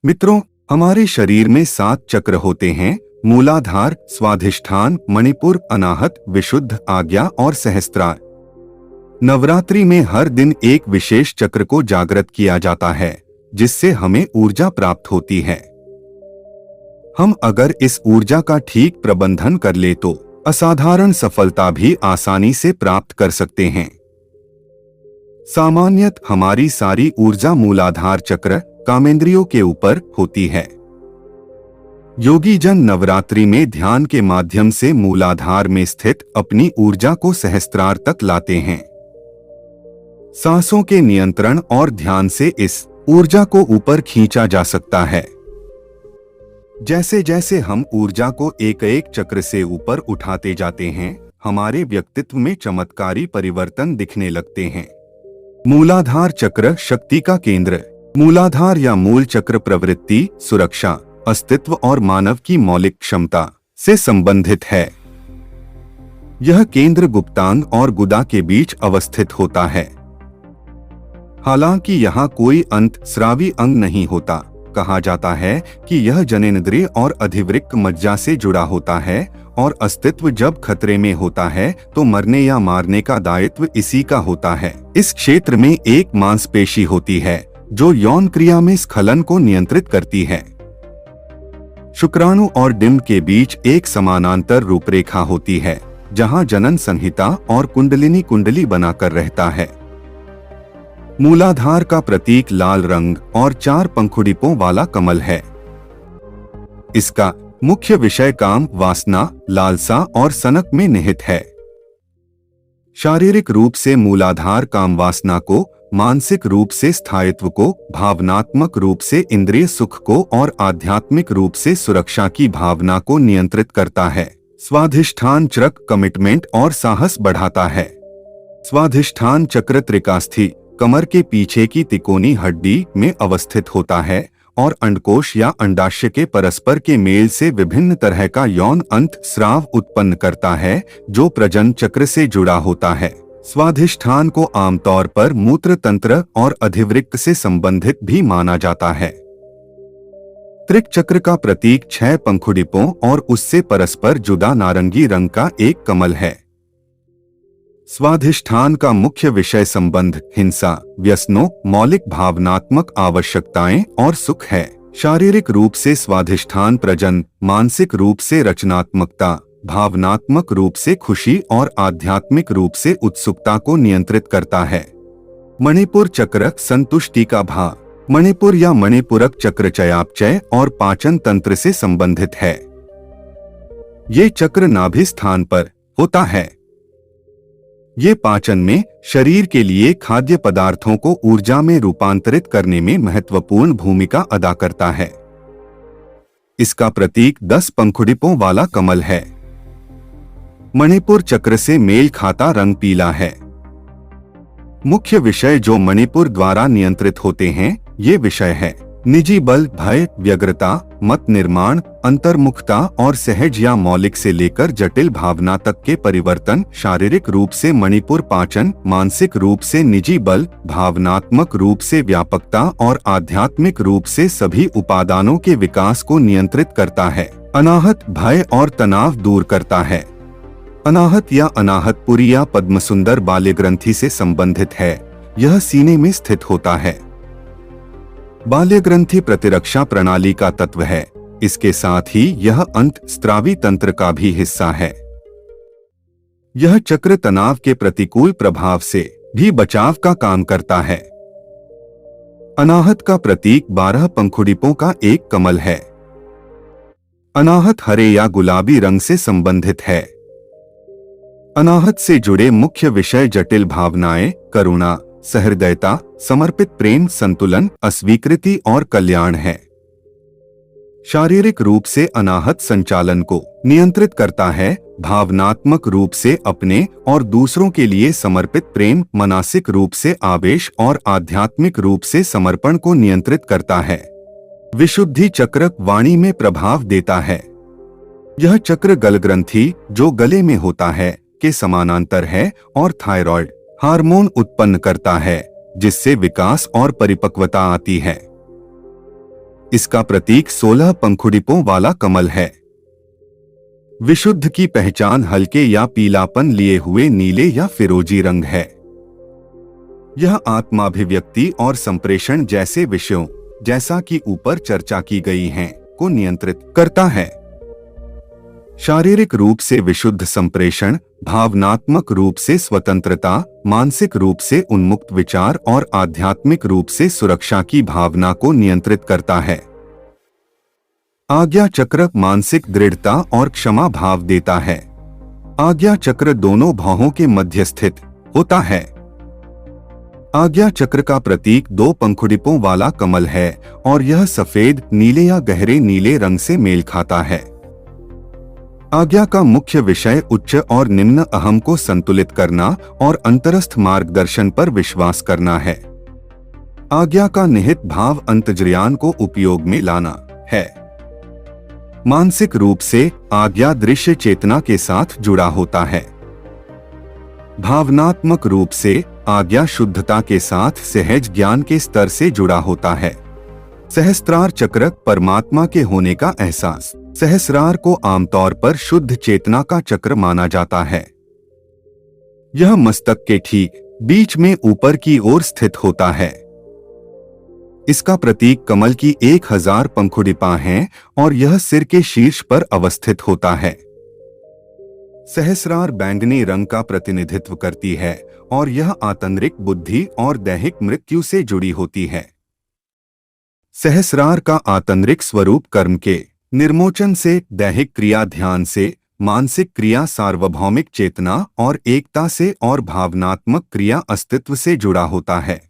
मित्रों, हमारे शरीर में 7 चक्र होते हैं। मूलाधार, स्वाधिष्ठान, मणिपुर, अनाहत, विशुद्ध, आज्ञा और सहस्त्रार। नवरात्रि में हर दिन एक विशेष चक्र को जागृत किया जाता है, जिससे हमें ऊर्जा प्राप्त होती है। हम अगर इस ऊर्जा का ठीक प्रबंधन कर ले तो असाधारण सफलता भी आसानी से प्राप्त कर सकते हैं। सामान्यतः हमारी सारी ऊर्जा मूलाधार चक्र कामेंद्रियों के ऊपर होती है। योगी जन नवरात्रि में ध्यान के माध्यम से मूलाधार में स्थित अपनी ऊर्जा को सहस्त्रार तक लाते हैं। सांसों के नियंत्रण और ध्यान से इस ऊर्जा को ऊपर खींचा जा सकता है। जैसे जैसे हम ऊर्जा को एक एक चक्र से ऊपर उठाते जाते हैं, हमारे व्यक्तित्व में चमत्कारी परिवर्तन दिखने लगते हैं। मूलाधार चक्र शक्ति का केंद्र। मूलाधार या मूल चक्र प्रवृत्ति, सुरक्षा, अस्तित्व और मानव की मौलिक क्षमता से संबंधित है। यह केंद्र गुप्तांग और गुदा के बीच अवस्थित होता है। हालांकि यहाँ कोई अंतःस्रावी अंग नहीं होता। कहा जाता है कि यह जननेंद्रिय और अधिवृक्क मज्जा से जुड़ा होता है और अस्तित्व जब खतरे में होता है तो मरने या मारने का दायित्व इसी का होता है। इस क्षेत्र में एक मांसपेशी होती है जो यौन क्रिया में स्खलन को नियंत्रित करती है। शुक्राणु और डिंब के बीच एक समानांतर रूपरेखा होती है, जहां जनन संहिता और कुंडलिनी कुंडली बनाकर रहता है। मूलाधार का प्रतीक लाल रंग और 4 पंखुड़ियों वाला कमल है। इसका मुख्य विषय काम, वासना, लालसा और सनक में निहित है। शारीरिक रूप से मूलाधार काम वासना को, मानसिक रूप से स्थायित्व को, भावनात्मक रूप से इंद्रिय सुख को और आध्यात्मिक रूप से सुरक्षा की भावना को नियंत्रित करता है। स्वाधिष्ठान चक्र कमिटमेंट और साहस बढ़ाता है। स्वाधिष्ठान चक्र त्रिकास्थि कमर के पीछे की तिकोनी हड्डी में अवस्थित होता है और अंडकोश या अंडाशय के परस्पर के मेल से विभिन्न तरह का यौन अंतःस्राव उत्पन्न करता है, जो प्रजनन चक्र से जुड़ा होता है। स्वाधिष्ठान को आमतौर पर मूत्र तंत्र और अधिवृक्क से संबंधित भी माना जाता है। त्रिक चक्र का प्रतीक 6 पंखुड़ियों और उससे परस्पर जुदा नारंगी रंग का एक कमल है। स्वाधिष्ठान का मुख्य विषय संबंध, हिंसा, व्यसनों, मौलिक भावनात्मक आवश्यकताएं और सुख है। शारीरिक रूप से स्वाधिष्ठान प्रजनन, मानसिक रूप से रचनात्मकता, भावनात्मक रूप से खुशी और आध्यात्मिक रूप से उत्सुकता को नियंत्रित करता है। मणिपुर चक्र संतुष्टि का भाव। मणिपुर या मणिपुरक चक्र चयापचय और पाचन तंत्र से संबंधित है। ये चक्र नाभि स्थान पर होता है। ये पाचन में शरीर के लिए खाद्य पदार्थों को ऊर्जा में रूपांतरित करने में महत्वपूर्ण भूमिका अदा करता है। इसका प्रतीक 10 पंखुड़ियों वाला कमल है। मणिपुर चक्र से मेल खाता रंग पीला है। मुख्य विषय जो मणिपुर द्वारा नियंत्रित होते हैं, ये विषय है निजी बल, भय, व्यग्रता, मत निर्माण, अंतर्मुखता और सहज या मौलिक से लेकर जटिल भावना तक के परिवर्तन। शारीरिक रूप से मणिपुर पाचन, मानसिक रूप से निजी बल, भावनात्मक रूप से व्यापकता और आध्यात्मिक रूप से सभी उपादानों के विकास को नियंत्रित करता है। अनाहत भय और तनाव दूर करता है। अनाहत या अनाहतपुरी या पद्मसुंदर बाल्य ग्रंथि से संबंधित है। यह सीने में स्थित होता है। बाल्य ग्रंथि प्रतिरक्षा प्रणाली का तत्व है। इसके साथ ही यह अंतःस्रावी तंत्र का भी हिस्सा है। यह चक्र तनाव के प्रतिकूल प्रभाव से भी बचाव का काम करता है। अनाहत का प्रतीक 12 पंखुड़ियों का एक कमल है। अनाहत हरे या गुलाबी रंग से संबंधित है। अनाहत से जुड़े मुख्य विषय जटिल भावनाएं, करुणा, सहृदयता, समर्पित प्रेम, संतुलन, अस्वीकृति और कल्याण है। शारीरिक रूप से अनाहत संचालन को नियंत्रित करता है। भावनात्मक रूप से अपने और दूसरों के लिए समर्पित प्रेम, मानसिक रूप से आवेश और आध्यात्मिक रूप से समर्पण को नियंत्रित करता है। विशुद्धि चक्र वाणी में प्रभाव देता है। यह चक्र गलग्रंथि, जो गले में होता है, के समानांतर है और थायराइड हार्मोन उत्पन्न करता है, जिससे विकास और परिपक्वता आती है। इसका प्रतीक 16 पंखुड़ियों वाला कमल है। विशुद्ध की पहचान हल्के या पीलापन लिए हुए नीले या फिरोजी रंग है। यह आत्माभिव्यक्ति और संप्रेषण जैसे विषयों, जैसा कि ऊपर चर्चा की गई हैं, को नियंत्रित करता है। शारीरिक रूप से विशुद्ध संप्रेषण भावनात्मक रूप से स्वतंत्रता, मानसिक रूप से उन्मुक्त विचार और आध्यात्मिक रूप से सुरक्षा की भावना को नियंत्रित करता है। आज्ञा चक्र मानसिक दृढ़ता और क्षमा भाव देता है। आज्ञा चक्र दोनों भौहों के मध्य स्थित होता है। आज्ञा चक्र का प्रतीक 2 पंखुड़ियों वाला कमल है और यह सफेद, नीले या गहरे नीले रंग से मेल खाता है। आज्ञा का मुख्य विषय उच्च और निम्न अहम को संतुलित करना और अंतरस्थ मार्गदर्शन पर विश्वास करना है। आज्ञा का निहित भाव अंतर्ज्ञान को उपयोग में लाना है। मानसिक रूप से आज्ञा दृश्य चेतना के साथ जुड़ा होता है। भावनात्मक रूप से आज्ञा शुद्धता के साथ सहज ज्ञान के स्तर से जुड़ा होता है। सहस्त्रार चक्र परमात्मा के होने का एहसास। सहस्रार को आमतौर पर शुद्ध चेतना का चक्र माना जाता है। यह मस्तक के ठीक बीच में ऊपर की ओर स्थित होता है। इसका प्रतीक कमल की 1000 पंखुड़ियां हैं और यह सिर के शीर्ष पर अवस्थित होता है। सहस्रार बैंगनी रंग का प्रतिनिधित्व करती है और यह आंतरिक बुद्धि और दैहिक मृत्यु से जुड़ी होती है। सहस्रार का आंतरिक स्वरूप कर्म के निर्मोचन से, दैहिक क्रिया ध्यान से, मानसिक क्रिया सार्वभौमिक चेतना और एकता से और भावनात्मक क्रिया अस्तित्व से जुड़ा होता है।